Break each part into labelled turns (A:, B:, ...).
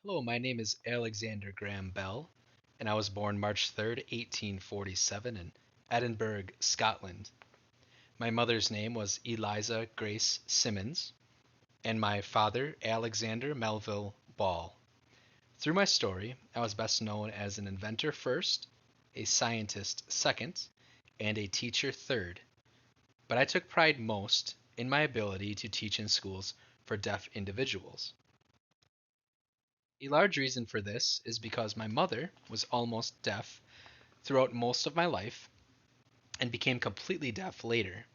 A: Hello, my name is Alexander Graham Bell, and I was born March 3rd, 1847, in Edinburgh, Scotland. My mother's name was Eliza Grace Simmons, and my father, Alexander Melville Ball. Through my story, I was best known as an inventor first, a scientist second, and a teacher third. But I took pride most in my ability to teach in schools for deaf individuals. A large reason for this is because my mother was almost deaf throughout most of my life and became completely deaf later,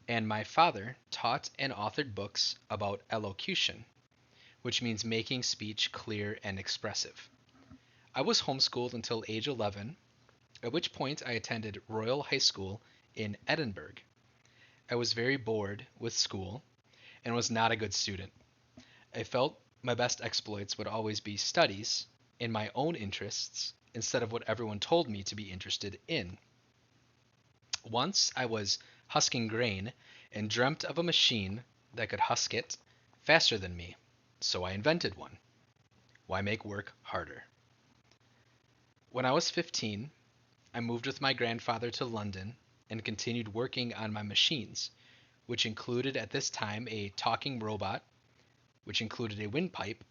A: and my father taught and authored books about elocution, which means making speech clear and expressive. I was homeschooled until age 11, at which point I attended Royal High School in Edinburgh. I was very bored with school and was not a good student. I felt my best exploits would always be studies in my own interests instead of what everyone told me to be interested in. Once I was husking grain and dreamt of a machine that could husk it faster than me, so I invented one. Why make work harder? When I was 15, I moved with my grandfather to London and continued working on my machines, which included at this time a talking robot, which included a windpipe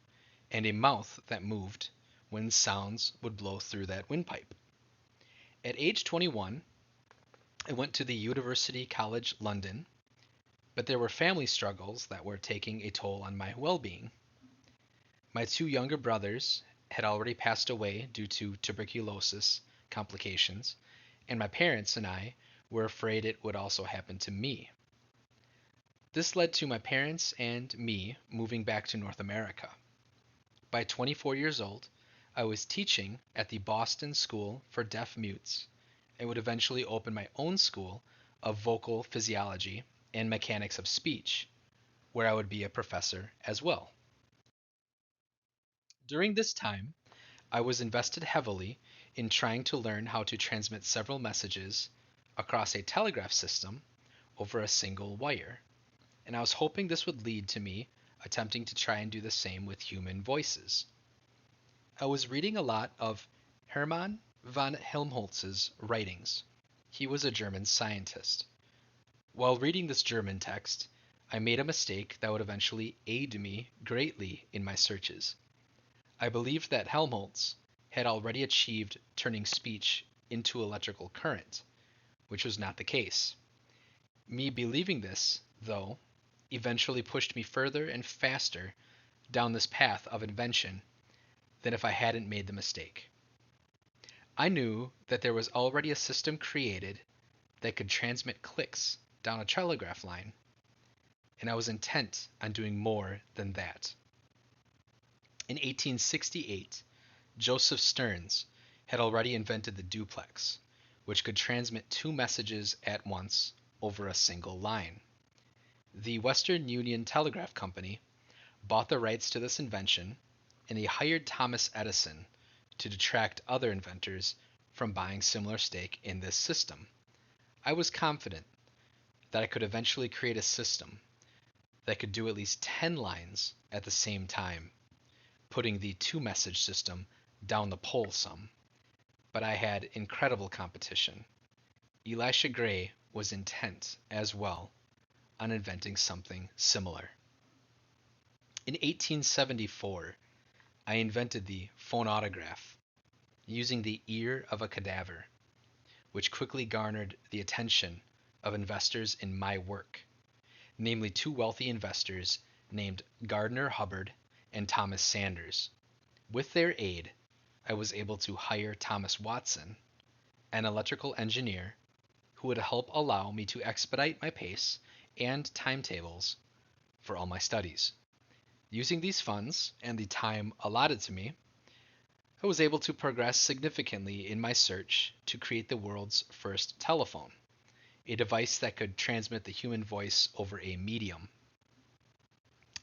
A: and a mouth that moved when sounds would blow through that windpipe. At age 21, I went to the University College London, but there were family struggles that were taking a toll on my well being. My two younger brothers had already passed away due to tuberculosis complications, and my parents and I were afraid it would also happen to me. This led to my parents and me moving back to North America. By 24 years old, I was teaching at the Boston School for Deaf Mutes and would eventually open my own school of vocal physiology and mechanics of speech, where I would be a professor as well. During this time, I was invested heavily in trying to learn how to transmit several messages across a telegraph system over a single wire, and I was hoping this would lead to me attempting to try and do the same with human voices. I was reading a lot of Hermann von Helmholtz's writings. He was a German scientist. While reading this German text, I made a mistake that would eventually aid me greatly in my searches. I believed that Helmholtz had already achieved turning speech into electrical current, which was not the case. Me believing this, though, eventually pushed me further and faster down this path of invention than if I hadn't made the mistake. I knew that there was already a system created that could transmit clicks down a telegraph line, and I was intent on doing more than that. In 1868, Joseph Stearns had already invented the duplex, which could transmit two messages at once over a single line. The Western Union Telegraph Company bought the rights to this invention, and he hired Thomas Edison to detract other inventors from buying similar stake in this system. I was confident that I could eventually create a system that could do at least 10 lines at the same time, putting the two message system down the pole some. But I had incredible competition. Elisha Gray was intent as well on inventing something similar. In 1874, I invented the phonautograph using the ear of a cadaver, which quickly garnered the attention of investors in my work, namely two wealthy investors named Gardner Hubbard and Thomas Sanders. With their aid, I was able to hire Thomas Watson, an electrical engineer who would help allow me to expedite my pace and timetables for all my studies. Using these funds and the time allotted to me, I was able to progress significantly in my search to create the world's first telephone, a device that could transmit the human voice over a medium.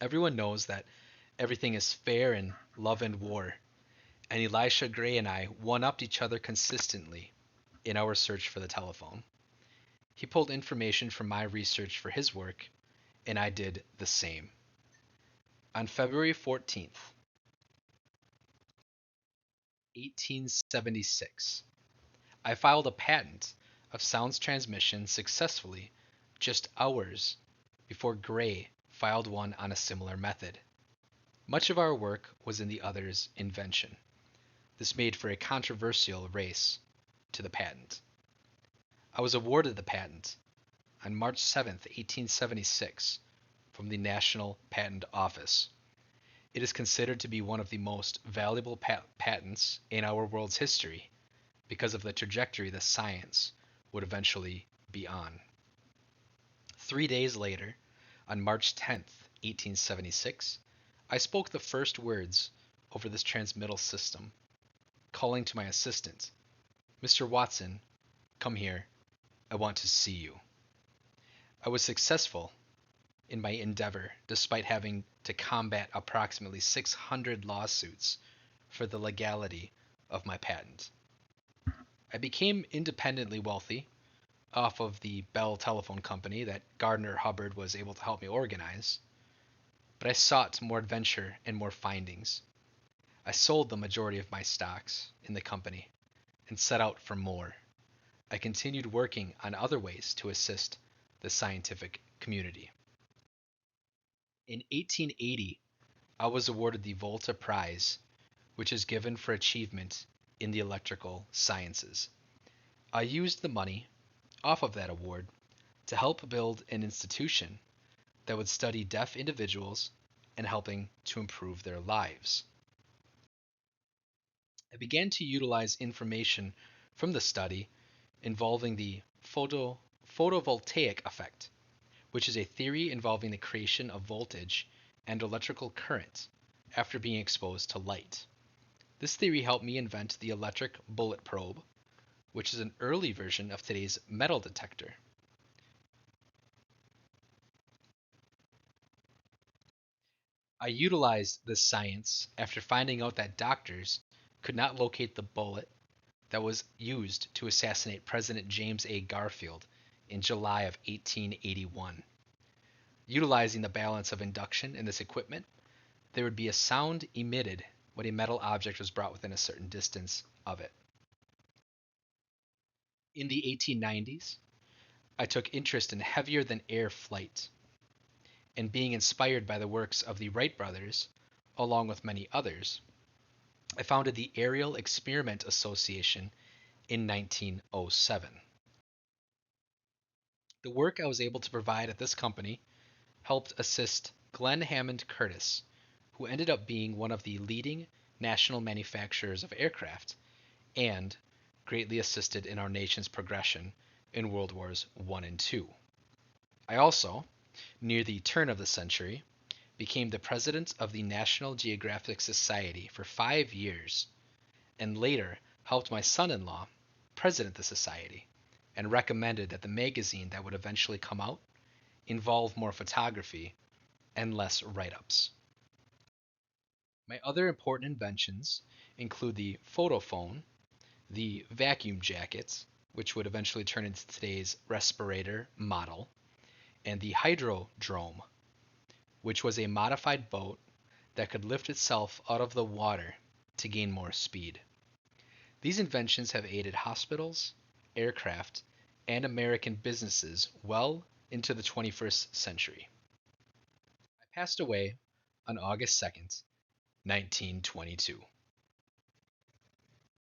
A: Everyone knows that everything is fair in love and war, and Elisha Gray and I one upped each other consistently in our search for the telephone. He pulled information from my research for his work, and I did the same. On February 14th, 1876. I filed a patent of sounds transmission successfully just hours before Gray filed one on a similar method. Much of our work was in the other's invention. This made for a controversial race to the patent. I was awarded the patent on March 7, 1876, from the National Patent Office. It is considered to be one of the most valuable patents in our world's history because of the trajectory the science would eventually be on. 3 days later, on March 10th, 1876, I spoke the first words over this transmittal system, calling to my assistant, "Mr. Watson, come here. I want to see you." I was successful in my endeavor despite having to combat approximately 600 lawsuits for the legality of my patent. I became independently wealthy off of the Bell Telephone Company that Gardner Hubbard was able to help me organize, but I sought more adventure and more findings. I sold the majority of my stocks in the company and set out for more. I continued working on other ways to assist the scientific community. In 1880, I was awarded the Volta Prize, which is given for achievement in the electrical sciences. I used the money off of that award to help build an institution that would study deaf individuals and helping to improve their lives. I began to utilize information from the study involving the photovoltaic effect, which is a theory involving the creation of voltage and electrical current after being exposed to light. This theory helped me invent the electric bullet probe, which is an early version of today's metal detector. I utilized this science after finding out that doctors could not locate the bullet that was used to assassinate President James A. Garfield in July of 1881. Utilizing the balance of induction in this equipment, there would be a sound emitted when a metal object was brought within a certain distance of it. In the 1890s, I took interest in heavier than air flight, and being inspired by the works of the Wright brothers, along with many others, I founded the Aerial Experiment Association in 1907. The work I was able to provide at this company helped assist Glenn Hammond Curtis, who ended up being one of the leading national manufacturers of aircraft and greatly assisted in our nation's progression in World Wars I and II. I also, near the turn of the century, became the president of the National Geographic Society for 5 years, and later helped my son-in-law president the society, and recommended that the magazine that would eventually come out involve more photography and less write-ups. My other important inventions include the photophone, the vacuum jacket, which would eventually turn into today's respirator model, and the hydrodrome, which was a modified boat that could lift itself out of the water to gain more speed. These inventions have aided hospitals, aircraft, and American businesses well into the 21st century. I passed away on August 2nd, 1922.